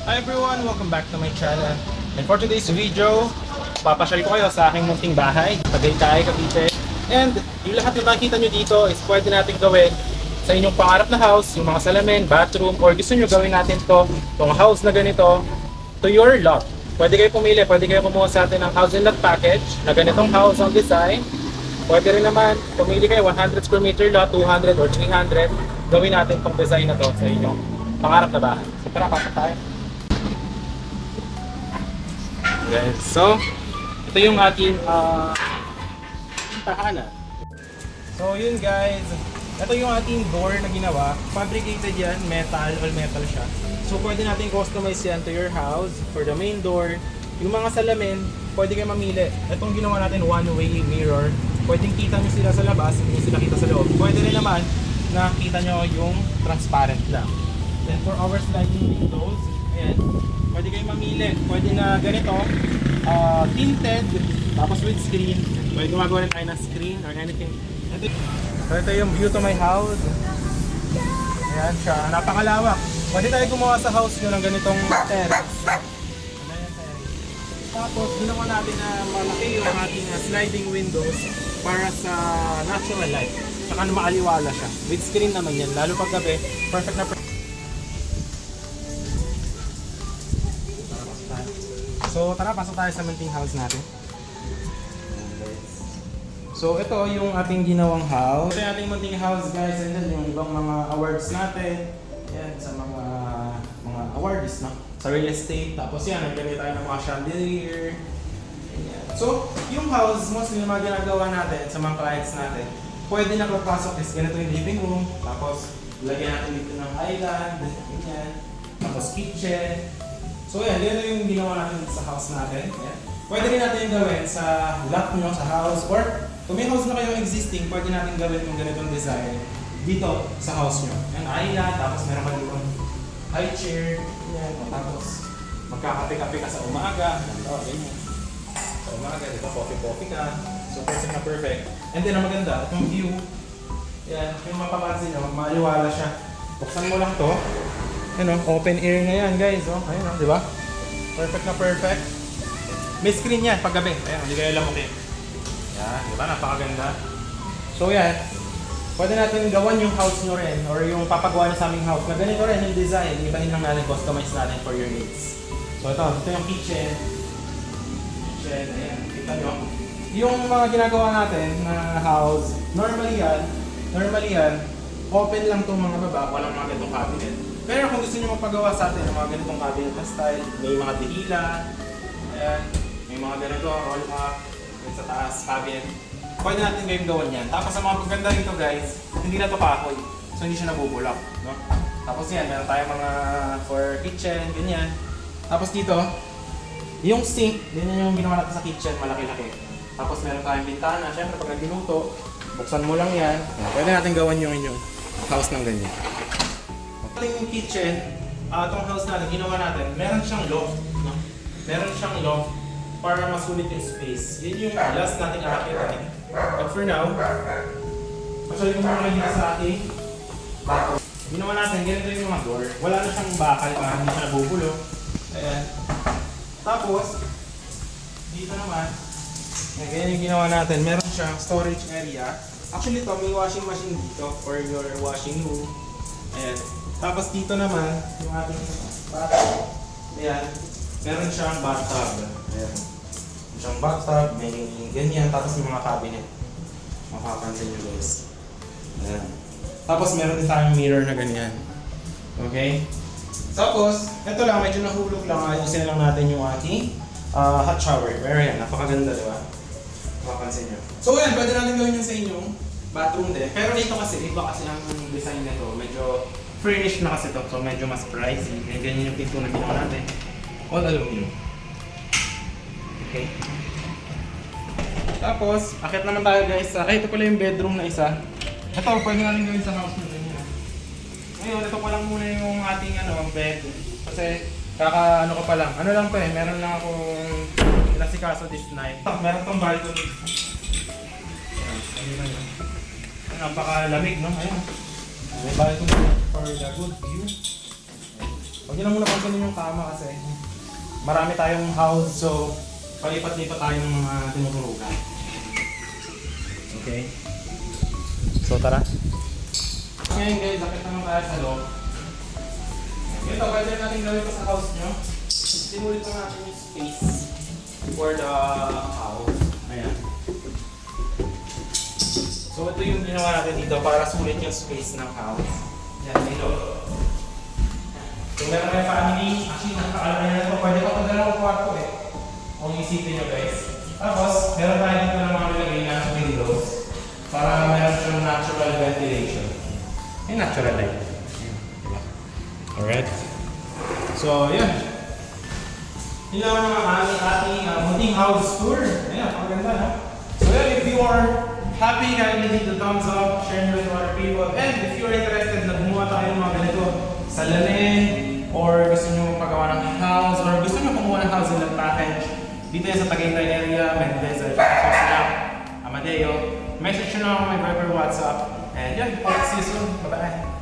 Hi everyone! Welcome back to my channel. And for today's video, papasyal ko kayo sa aking munting bahay, Tagaytay, Cavite. And yung lahat na makita nyo dito is pwede natin gawin sa inyong pangarap na house, yung mga salamin, bathroom, or gusto nyo gawin natin itong house na ganito, to your lot. Pwede kayo pumili, pwede kayo kumuha sa atin ng house and lot package na ganitong house ang design. Pwede rin naman, pumili kayo 100 square meter lot, 200 or 300. Gawin natin itong design na to sa inyong pangarap na bahay. So tara, pasok tayo. Yes. So, ito yung ating tahanan. So, yun guys. Ito yung ating door na ginawa. Fabricated yan, metal, all metal siya. So, pwede natin customize yan to your house for the main door. Yung mga salamin, pwede kayo mamili. Itong ginawa natin one-way mirror. Pwedeng kita nyo sila sa labas, hindi sila kita sa loob. Pwede rin naman na kita nyo yung transparent lang. Then for our sliding windows, ayan, pwede kayo mamili. Pwede na ganito, tinted, tapos with screen. Pwede gumagawa rin tayo ng screen or anything. Ito yung view to my house. Ayan siya, napakalawak. Pwede tayo gumawa sa house nyo ng ganitong terrace. Tapos ginawa natin na malaki yung ating sliding windows para sa natural light. Saka maaliwala siya. With screen naman yan, lalo pag gabi, perfect na perfect. So tara, pasok tayo sa munting house natin. So ito yung ating ginawang house. Ito yung ating munting house guys, and then yung ibang mga awards natin. Yan, sa mga awards no? Sa real estate. Tapos yan, naggamit tayo ng mga chandelier. Yan. So yung house, mostly yung mga ginagawa natin sa mga clients natin, pwede na papasok is ganito yung living room. Tapos lagyan natin dito ng island. Yan. Tapos kitchen. So yan, yan yung ginawa natin sa house natin. Yan. Pwede rin natin gawin sa lot nyo, sa house, or kung may house na kayo existing, pwede natin gawin yung ganitong design dito sa house nyo. Yan, island, tapos meron ka dito high chair, yan, tapos magkakape-kape ka sa umaga, ganyan. Sa umaga, diba, coffee-coffee ka. So perfect na perfect. And then ang maganda, itong view, yan, yung mapapansin nyo, maliwala siya. Buksan mo lang to. Ano, open air na yan guys, oh. Ayun, oh, di ba? Perfect na perfect. May screen yan pag gabi. Ayun, hindi kayo lamukin. Yan, di ba? Napakaganda. So yan, pwede natin gawan yung house nyo rin or yung papagawa nyo sa aming house na ganito rin yung design. Ibahin lang natin, customize natin for your needs. So ito yung kitchen. Kitchen, ayan, kita nyo. Yung mga ginagawa natin na house, normally yan, open lang itong mga baba, walang mga ganitong cabinet. Pero kung gusto nyo magpagawa sa atin ng mga ganitong cabinet na style, may mga dihila, ayan, may mga ganito, roll up, sa taas, cabinet, pwede natin kayong gawan yan. Tapos ang mga pagganda rito guys, hindi na ito kahoy, so hindi siya nabubulak. No? Tapos yan, meron tayong mga for kitchen, ganyan. Tapos dito, yung sink, ganyan yung ginawa natin sa kitchen, malaki-laki. Tapos meron tayong bintana, syempre pag nagluto, buksan mo lang yan, pwede natin gawan yung inyong house ng ganyan. Yung kitchen, itong house natin, ginawa natin, meron siyang loft. No? Meron siyang loft para masulit yung space. Yun yung last nating aakitin. But for now, actually kung mga dito sa ating bato. Ginawa natin, ganito yung mga door. Wala na siyang bakal para hindi siya nabubulo. Ayan. Tapos, dito naman, ganyan yung ginawa natin. Meron siyang storage area. Actually ito, may washing machine dito or your washing room. Ayan. Tapos dito naman, yung ating bathtub. Ayan. Meron siyang bathtub. Ayan. Meron siyang bathtub, may ganyan. Tapos may mga cabinet. Makapansin nyo guys. Ayan. Tapos meron din tayong mirror na ganyan. Okay? Tapos, ito lang, medyo nahulog lang. Ayusin lang natin yung ating hot shower. Pero yan, napakaganda, di ba? Makapansin nyo. So yan, pwede natin gawin yun sa inyong bathroom din. Pero dito kasi, iba kasi ang design nito. Medyo furnished na kasi ito, so medyo mas pricey. Ganyan yung pinto na ginawa natin. All aluminum. Okay. Tapos, akit naman tayo guys. Ito pala yung bedroom na isa. Ito, pwede natin gawin sa house nito. Ngayon, ito pa lang muna yung ating bed. Kasi, kaka-ano ko pa lang. Ano lang to eh, meron lang akong inasikaso this night. Meron tong balcony. Ayan, napakalamig, no? Ayun. May balcony for the good view. Huwag niyo na muna pansinin yung kama kasi marami tayong house, so palipat-lipat tayo ng mga tinuturugan. Okay? So tara. Ngayon guys, akit naman tayo sa loob. Ito, pwede natin gawin ito sa house nyo. Simulit na natin yung space for the house. Ayan. So ito yung ginawa natin dito para sulit yung space ng house. Yan, dito. So meron kayo family, actually nakakaalam na ito, pwede pa ito dalawang kwarto eh. Kung isipin nyo guys. Tapos, meron tayo dito ng mga nilagay na windows para meron siyang natural ventilation. Yung natural light. Diba? Alright. So, yun. Yun lang mga ating munting house tour. Ayan, paganda no? So yun, if you are happy, kindly hit the thumbs up, share nyo with other people. And if you are interested na gumawa tayo ng mga ganito sa Lanen, or gusto nyo pagawa ng house, or gusto nyo kumuha ng house in the package, dito yan sa Tagaytay area, Mendez, Amadeo, message nyo lang ako may Viber WhatsApp. And yun, see you soon. Bye-bye.